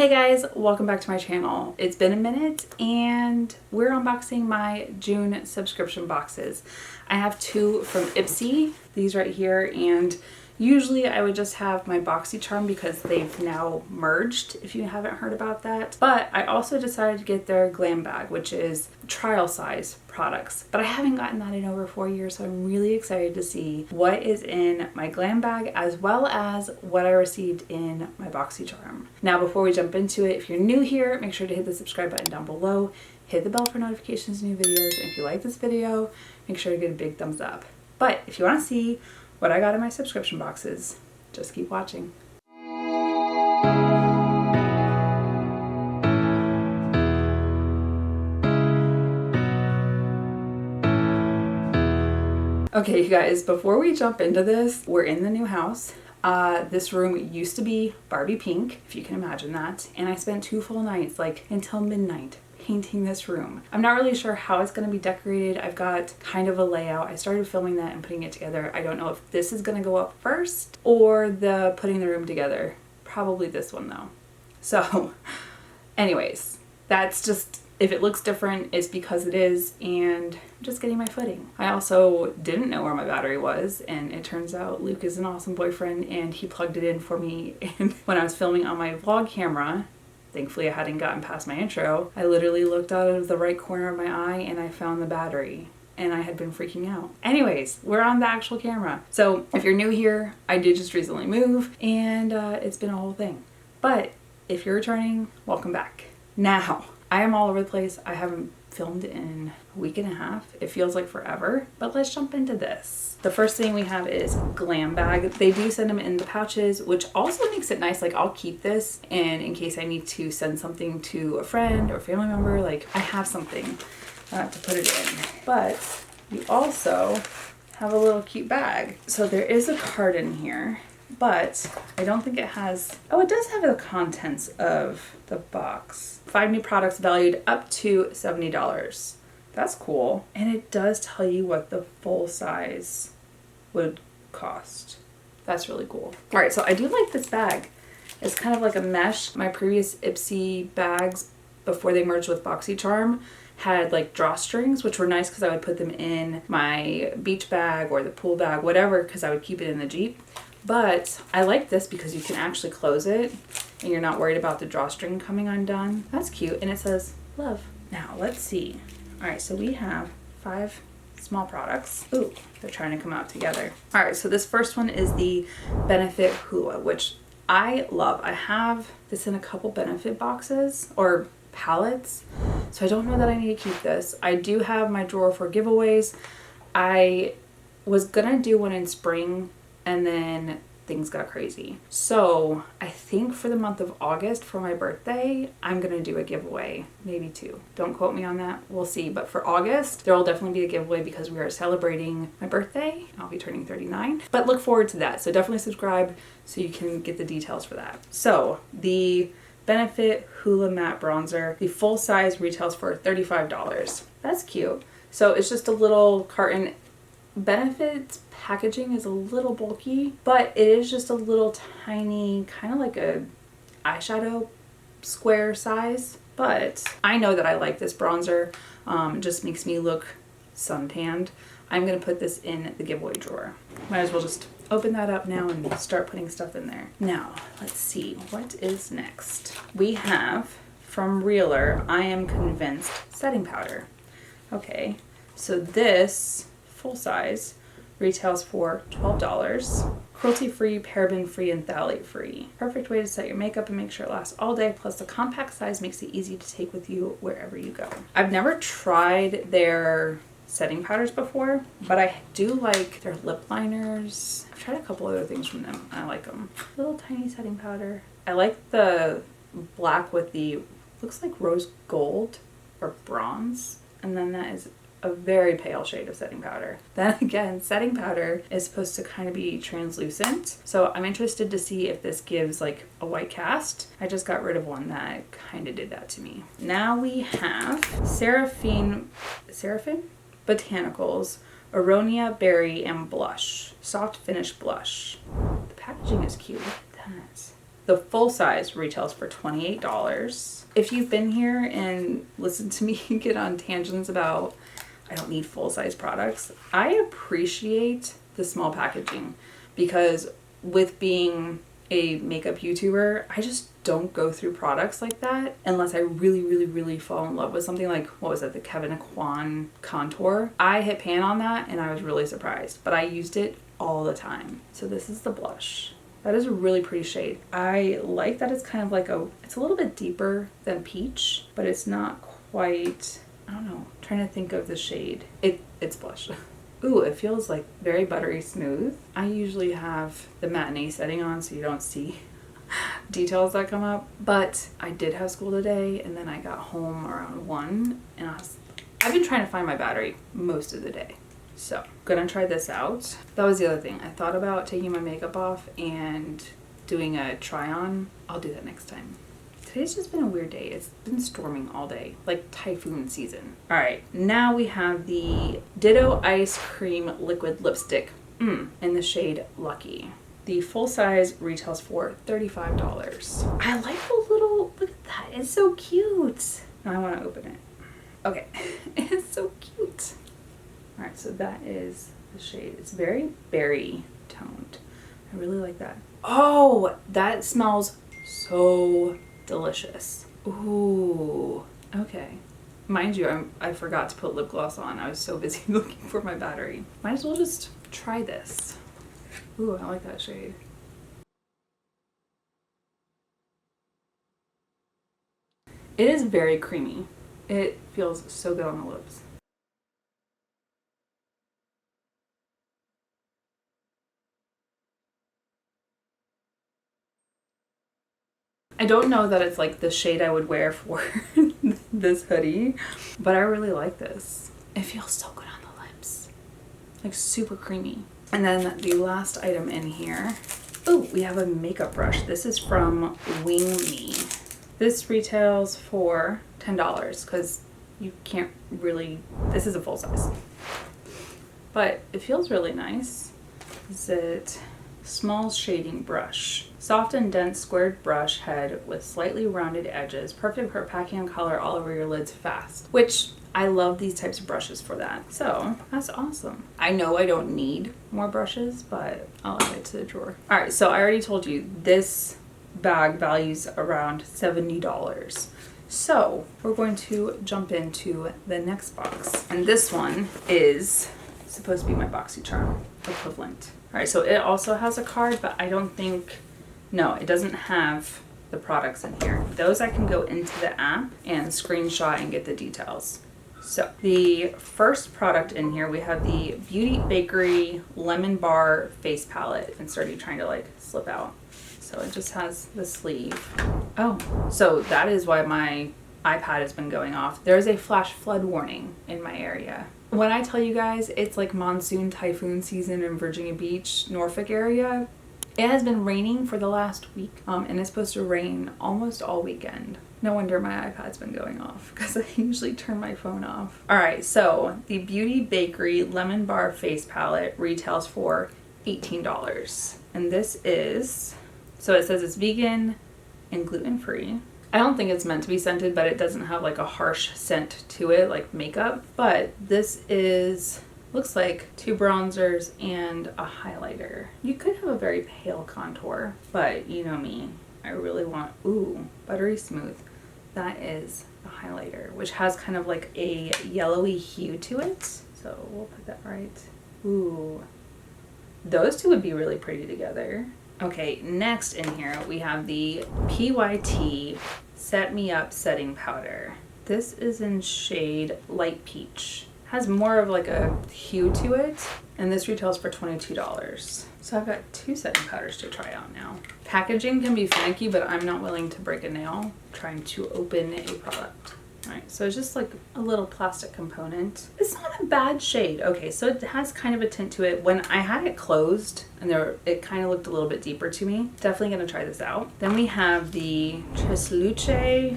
Hey guys, welcome back to my channel. It's been a minute and we're unboxing my June subscription boxes. I have two from Ipsy, these right here, and usually I would just have my BoxyCharm because they've now merged, if you haven't heard about that. But I also decided to get their Glam Bag, which is trial size products. But I haven't gotten that in over 4 years, so I'm really excited to see what is in my Glam Bag as well as what I received in my BoxyCharm. Now, before we jump into it, if you're new here, make sure to hit the subscribe button down below, hit the bell for notifications of new videos, and if you like this video, make sure to give it a big thumbs up. But if you want to see what I got in my subscription boxes, just keep watching. Okay, you guys, before we jump into this, we're in the new house. This room used to be Barbie pink, if you can imagine that, and I spent 2 full nights, like until midnight, painting this room. I'm not really sure how it's going to be decorated. I've got kind of a layout. I started filming that and putting it together. I don't know if this is going to go up first or the putting the room together. Probably this one though. So anyways, that's just, if it looks different, it's because it is, and I'm just getting my footing. I also didn't know where my battery was, and it turns out Luke is an awesome boyfriend and he plugged it in for me. And when I was filming on my vlog camera, thankfully I hadn't gotten past my intro, I literally looked out of the right corner of my eye and I found the battery, and I had been freaking out. Anyways, we're on the actual camera. So if you're new here, I did just recently move and it's been a whole thing. But if you're returning, welcome back. Now, I am all over the place. I haven't filmed in a week and a half. It feels like forever, but let's jump into this. The first thing we have is Glam Bag. They do send them in the pouches, which also makes it nice. Like, I'll keep this, and in case I need to send something to a friend or family member, like I have something to put it in. But you also have a little cute bag. So there is a card in here, but I don't think it has, oh, it does have the contents of the box. 5 new products valued up to $70. That's cool. And it does tell you what the full size would cost. That's really cool. All right, so I do like this bag. It's kind of like a mesh. My previous Ipsy bags before they merged with BoxyCharm had like drawstrings, which were nice because I would put them in my beach bag or the pool bag, whatever, because I would keep it in the Jeep. But I like this because you can actually close it and you're not worried about the drawstring coming undone. That's cute, and it says love. Now let's see. All right, so we have 5 small products. Ooh, they're trying to come out together. All right, so this first one is the Benefit Hula, which I love. I have this in a couple Benefit boxes or palettes, so I don't know that I need to keep this. I do have my drawer for giveaways. I was gonna do one in spring, and then things got crazy. So I think for the month of August, for my birthday, I'm gonna do a giveaway, maybe 2. Don't quote me on that, we'll see. But for August, there will definitely be a giveaway because we are celebrating my birthday. I'll be turning 39, but look forward to that. So definitely subscribe so you can get the details for that. So the Benefit Hula Matte Bronzer, the full size retails for $35. That's cute. So it's just a little carton. Benefit's packaging is a little bulky, but it is just a little tiny, kind of like a eyeshadow square size. But I know that I like this bronzer. It just makes me look suntanned. I'm gonna put this in the giveaway drawer. Might as well just open that up now and start putting stuff in there. Now, let's see, what is next? We have from Reeler, I Am Convinced setting powder. Okay, so this full size retails for $12. Cruelty-free, paraben-free, and phthalate-free. Perfect way to set your makeup and make sure it lasts all day. Plus the compact size makes it easy to take with you wherever you go. I've never tried their setting powders before, but I do like their lip liners. I've tried a couple other things from them. I like them. Little tiny setting powder. I like the black with the, looks like rose gold or bronze. And then that is a very pale shade of setting powder. Then again, setting powder is supposed to kind of be translucent. So I'm interested to see if this gives like a white cast. I just got rid of one that kind of did that to me. Now we have Seraphine Botanicals Aronia Berry and Blush. Soft finish blush. The packaging is cute. Look at that. The full size retails for $28. If you've been here and listened to me get on tangents about I don't need full size products, I appreciate the small packaging because with being a makeup YouTuber, I just don't go through products like that unless I really fall in love with something like, what was it, the Kevin Kwan contour. I hit pan on that and I was really surprised, but I used it all the time. So this is the blush. That is a really pretty shade. I like that it's kind of like it's a little bit deeper than peach, but it's not quite, I don't know, I'm trying to think of the shade. It's blush. Ooh, it feels like very buttery smooth. I usually have the matinee setting on so you don't see details that come up, but I did have school today and then I got home around 1 and I've been trying to find my battery most of the day. So, gonna try this out. That was the other thing. I thought about taking my makeup off and doing a try on. I'll do that next time. Today's just been a weird day. It's been storming all day, like typhoon season. All right, now we have the Ditto Ice Cream Liquid Lipstick in the shade Lucky. The full size retails for $35. I like the little, look at that, it's so cute. Now I wanna open it. Okay, it's so cute. All right, so that is the shade. It's very berry toned. I really like that. Oh, that smells so delicious. Ooh, okay. Mind you, I forgot to put lip gloss on. I was so busy looking for my battery. Might as well just try this. Ooh, I like that shade. It is very creamy. It feels so good on the lips. I don't know that it's like the shade I would wear for this hoodie, but I really like this. It feels so good on the lips. Like super creamy. And then the last item in here, oh, we have a makeup brush. This is from Wing Me. This retails for $10 because you can't really, this is a full size. But it feels really nice. Is it small shading brush? Soft and dense squared brush head with slightly rounded edges. Perfect for packing on color all over your lids fast. Which I love these types of brushes for that. So that's awesome. I know I don't need more brushes, but I'll add it to the drawer. All right, so I already told you this bag values around $70. So we're going to jump into the next box. And this one is supposed to be my BoxyCharm equivalent. All right, so it also has a card, but I don't think, no, it doesn't have the products in here. Those I can go into the app and screenshot and get the details. So the first product in here, we have the Beauty Bakery Lemon Bar Face Palette. It's already trying to like slip out. So it just has the sleeve. Oh, so that is why my iPad has been going off. There's a flash flood warning in my area. When I tell you guys it's like monsoon typhoon season in Virginia Beach, Norfolk area, it has been raining for the last week and it's supposed to rain almost all weekend. No wonder my iPad's been going off because I usually turn my phone off. All right, so the Beauty Bakery Lemon Bar Face Palette retails for $18. And this is, so it says it's vegan and gluten-free. I don't think it's meant to be scented, but it doesn't have like a harsh scent to it like makeup. But this is, looks like 2 bronzers and a highlighter. You could have a very pale contour, but you know me. I really want, ooh, buttery smooth. That is the highlighter, which has kind of like a yellowy hue to it. So we'll put that right. Ooh, those two would be really pretty together. Okay, next in here we have the PYT Set Me Up Setting Powder. This is in shade Light Peach. Has more of like a hue to it, and this retails for $22. So I've got 2 setting powders to try out now. Packaging can be finicky, but I'm not willing to break a nail trying to open a product. All right, so it's just like a little plastic component. It's not a bad shade. Okay, so it has kind of a tint to it. When I had it closed and it kind of looked a little bit deeper to me. Definitely gonna try this out. Then we have the Luche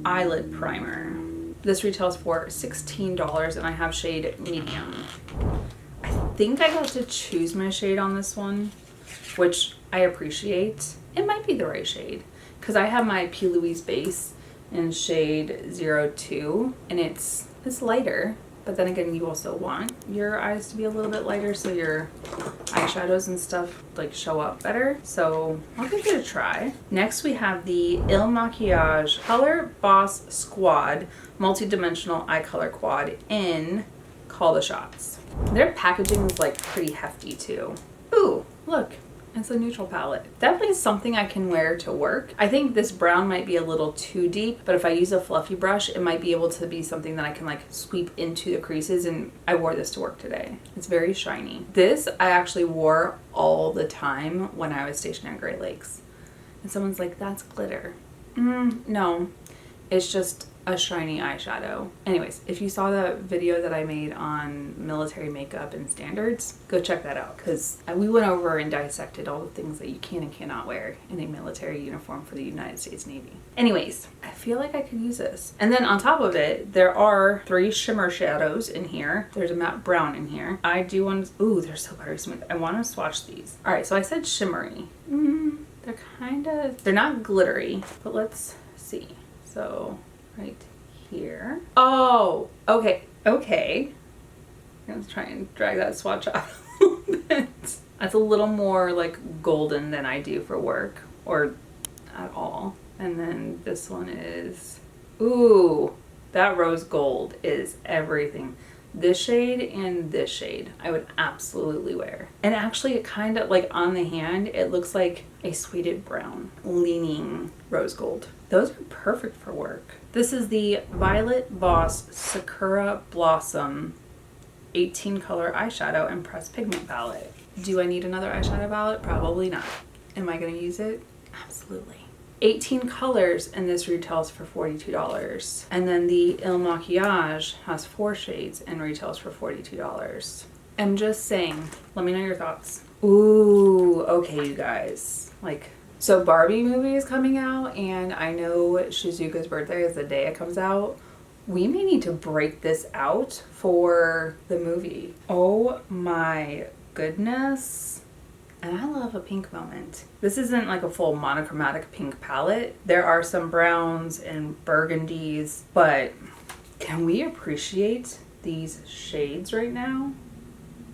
Eyelid Primer. This retails for $16 and I have shade medium. I think I got to choose my shade on this one, which I appreciate. it might be the right shade. Because I have my P. Louise base in shade 02, and it's lighter. But then again, you also want your eyes to be a little bit lighter so your eyeshadows and stuff like show up better. So I'll give it a try. Next we have the Illamachiage Color Boss Squad Multi-Dimensional Eye Color Quad in Call the Shots. Their packaging is like pretty hefty too. Ooh, look. It's a neutral palette. Definitely something I can wear to work. I think this brown might be a little too deep, but if I use a fluffy brush, it might be able to be something that I can like sweep into the creases, and I wore this to work today. It's very shiny. This I actually wore all the time when I was stationed at Great Lakes. And someone's like, that's glitter. No, it's just a shiny eyeshadow. Anyways, if you saw the video that I made on military makeup and standards, go check that out, because we went over and dissected all the things that you can and cannot wear in a military uniform for the United States Navy. Anyways, I feel like I could use this. And then on top of it, there are 3 shimmer shadows in here. There's a matte brown in here. I do want to, ooh, they're so buttery smooth. I want to swatch these. All right, so I said shimmery. They're kind of, they're not glittery, but let's see. So right here. Oh, okay. I'm gonna try and drag that swatch out a little bit. That's a little more like golden than I do for work or at all. And then this one is, ooh, that rose gold is everything. This shade and this shade I would absolutely wear. And actually it kind of like on the hand, it looks like a sweeted brown leaning rose gold. Those are perfect for work. This is the Violet Boss Sakura Blossom 18 color eyeshadow and pressed pigment palette. Do I need another eyeshadow palette? Probably not. Am I gonna use it? Absolutely. 18 colors, and this retails for $42. And then the Illamachiage has 4 shades and retails for $42. I'm just saying, let me know your thoughts. Ooh, okay, you guys. Like, so Barbie movie is coming out, and I know Shizuka's birthday is the day it comes out. We may need to break this out for the movie. Oh my goodness. And I love a pink moment. This isn't like a full monochromatic pink palette. There are some browns and burgundies, but can we appreciate these shades right now?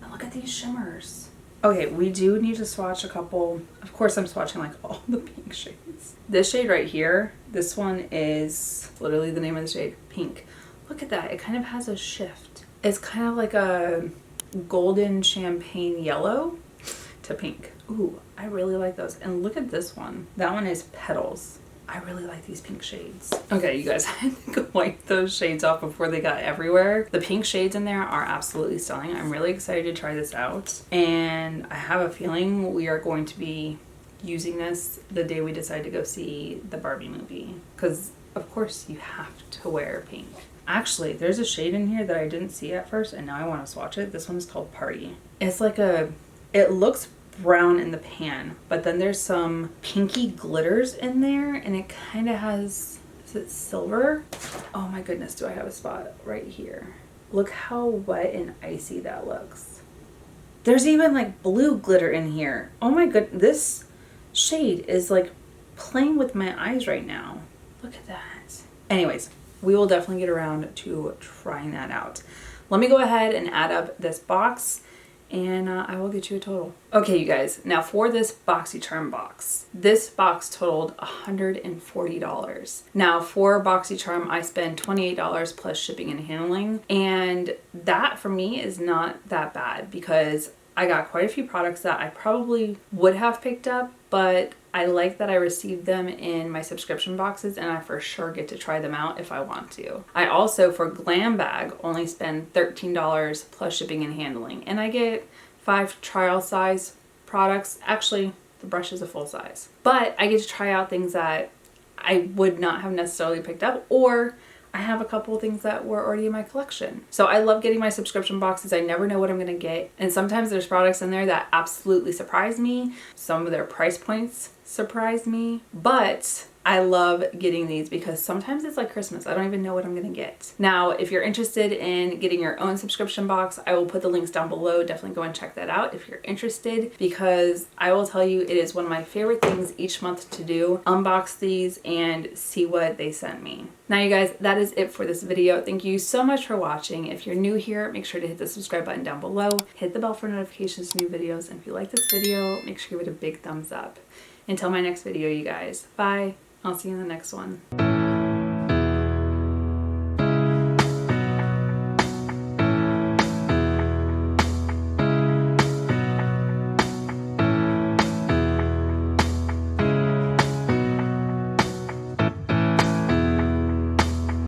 And look at these shimmers. Okay, we do need to swatch a couple. Of course, I'm swatching like all the pink shades. This shade right here, this one is literally the name of the shade, pink. Look at that, it kind of has a shift. It's kind of like a golden champagne yellow to pink. Ooh, I really like those. And look at this one. That one is petals. I really like these pink shades. Okay, you guys, I had to go wipe those shades off before they got everywhere. The pink shades in there are absolutely stunning. I'm really excited to try this out. And I have a feeling we are going to be using this the day we decide to go see the Barbie movie. Because, of course, you have to wear pink. Actually, there's a shade in here that I didn't see at first, and now I want to swatch it. This one is called Party. It's like a, it looks brown in the pan, but then there's some pinky glitters in there, and it kind of has, is it silver? Oh my goodness, do I have a spot right here? Look how wet and icy that looks. There's even like blue glitter in here. Oh my goodness, this shade is like playing with my eyes right now. Look at that. Anyways, we will definitely get around to trying that out. Let me go ahead and add up this box, and I will get you a total. Okay, you guys, now for this BoxyCharm box. This box totaled $140. Now for BoxyCharm, I spent $28 plus shipping and handling, and that for me is not that bad because I got quite a few products that I probably would have picked up, but I like that I received them in my subscription boxes, and I for sure get to try them out if I want to. I also, for Glam Bag, only spend $13 plus shipping and handling, and I get 5 trial size products. Actually, the brush is a full size, but I get to try out things that I would not have necessarily picked up, or I have a couple of things that were already in my collection. So I love getting my subscription boxes. I never know what I'm gonna get. And sometimes there's products in there that absolutely surprise me. Some of their price points surprise me, but I love getting these because sometimes it's like Christmas. I don't even know what I'm gonna get. Now, if you're interested in getting your own subscription box, I will put the links down below. Definitely go and check that out if you're interested, because I will tell you it is one of my favorite things each month to do. Unbox these and see what they sent me. Now you guys, that is it for this video. Thank you so much for watching. If you're new here, make sure to hit the subscribe button down below. Hit the bell for notifications to new videos. And if you like this video, make sure you give it a big thumbs up. Until my next video, you guys. Bye. I'll see you in the next one.